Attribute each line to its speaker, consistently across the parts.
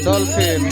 Speaker 1: Dolphin.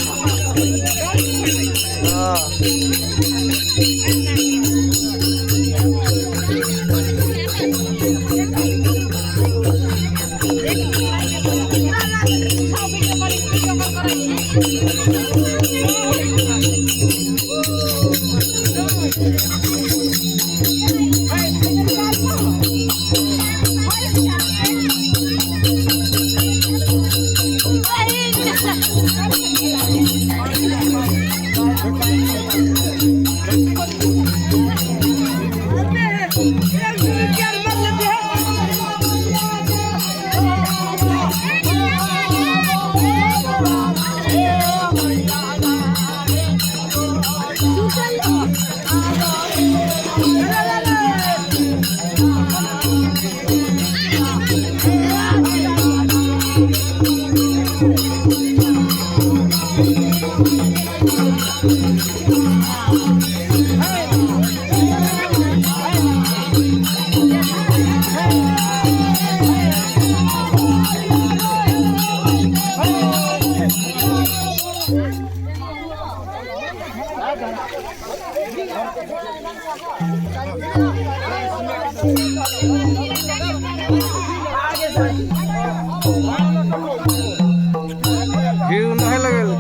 Speaker 1: View नाही लागेल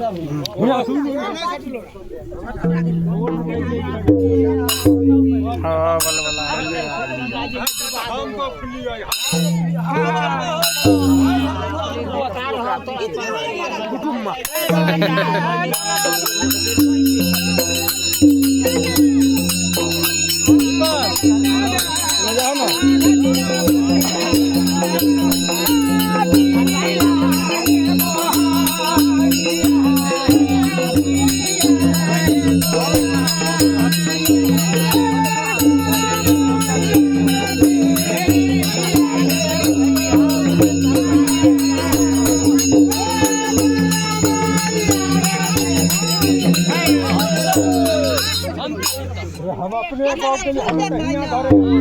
Speaker 1: हाँ बल्ला बल्ला
Speaker 2: हम अपने गाँव के लिए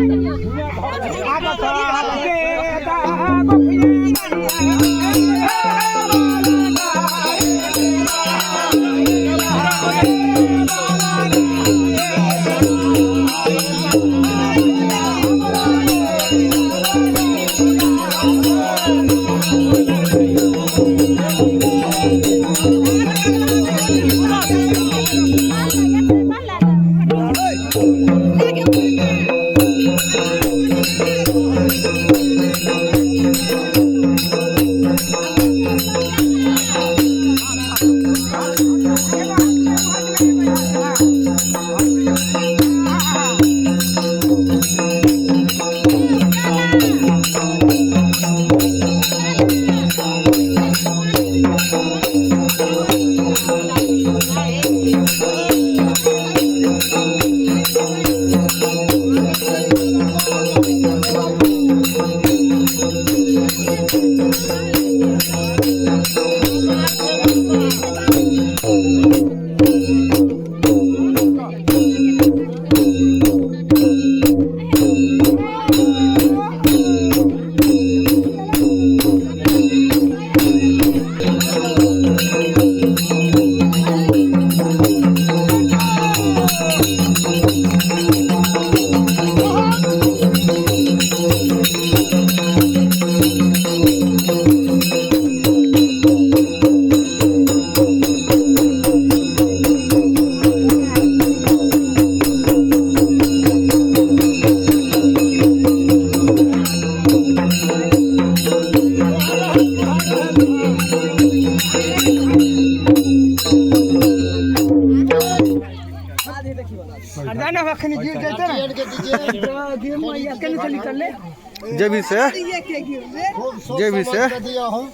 Speaker 2: जेबी से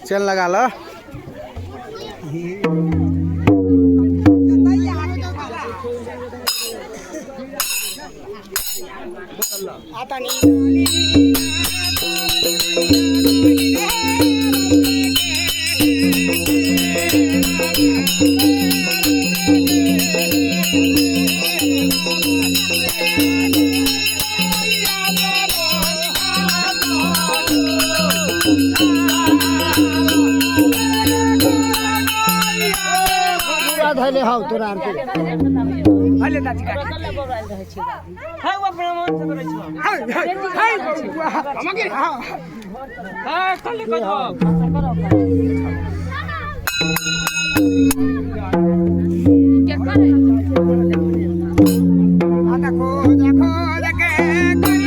Speaker 2: चल लगा लो आता धले हाउ तोरा आरके भले दादी का हाय वो अपना मन से करे छ हाय हमके हां कल को क्या करे आता को देखो लगे कोई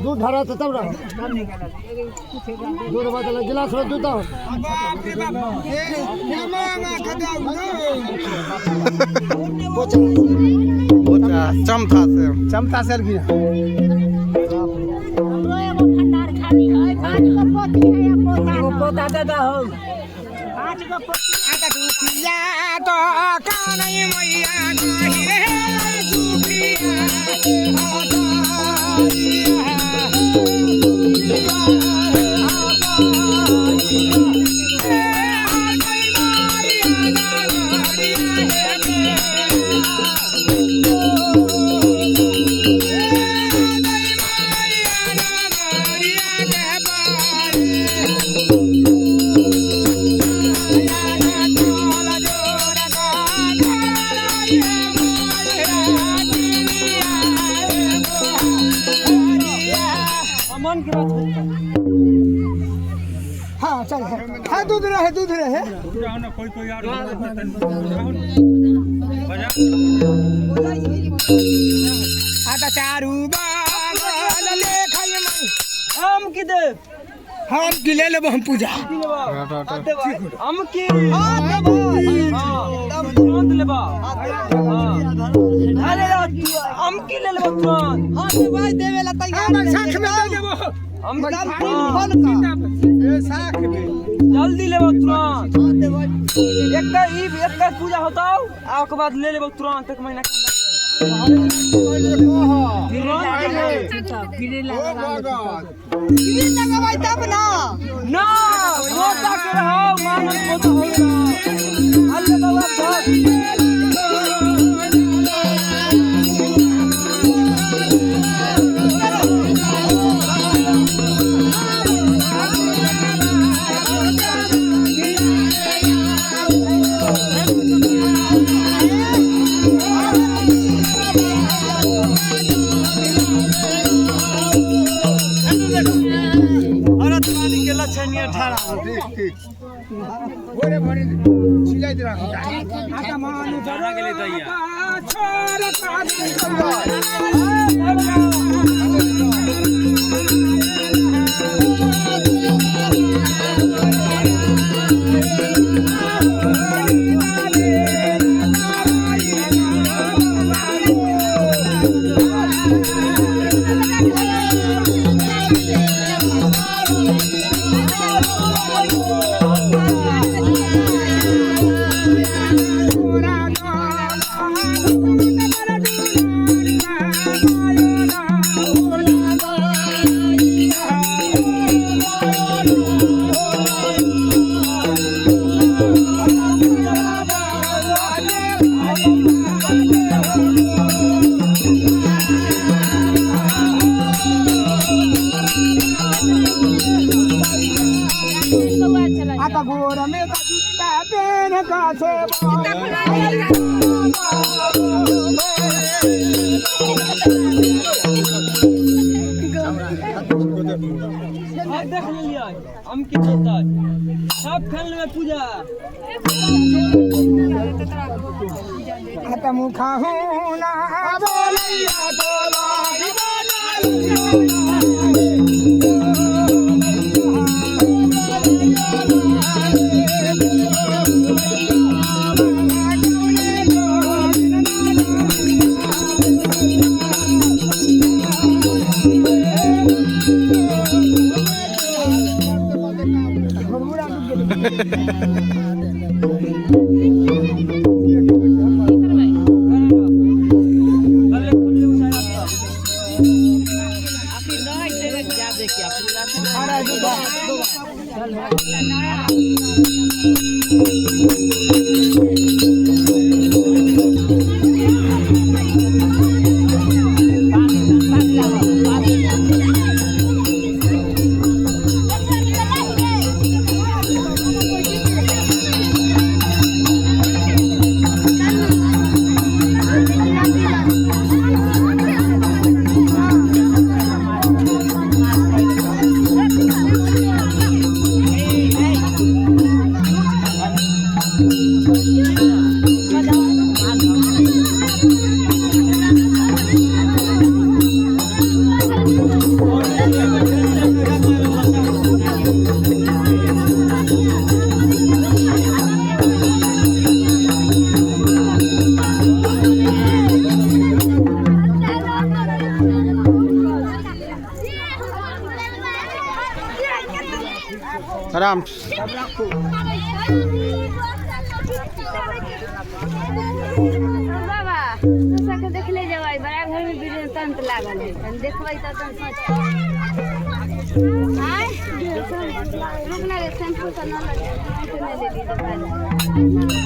Speaker 2: दूध भरायचं तेवढं दूध बाजूला गिलास दूध
Speaker 1: चमथा से
Speaker 2: चमचा से भी पोता दादा हो हाँ चल है दूध रहे आता चारू हम किधर हम की ले लेबो हम पूजा हम की तुरंत लेबा अरे हम की ले लेबो तुरंत हां से भाई देवेला तैयार हम साख में दे देबो हम काम फोन का ए साख में जल्दी लेबो तुरंत हां दे भाई एक का पूजा होताओ आ के बाद ले लेबो तुरंत एक महीना लगावाई तब ना रोता के रहो मानन को तो होगा अल्लाह बाबा बोरे भरे छिलाई दे रहा आता मानु जाना के लिए आता गोरा में जूता पेन का से देख लिया हम की होता सब खेल में पूजा आता मुखा हूं ना बोलिया बोला
Speaker 1: राम
Speaker 3: बाबा दूसरा के देख ले जवाई बड़ा घर में वीडियो तंत्र लागल है देखबै त हाय रुकना रे शैम्पू त न लगे ले ली दवाई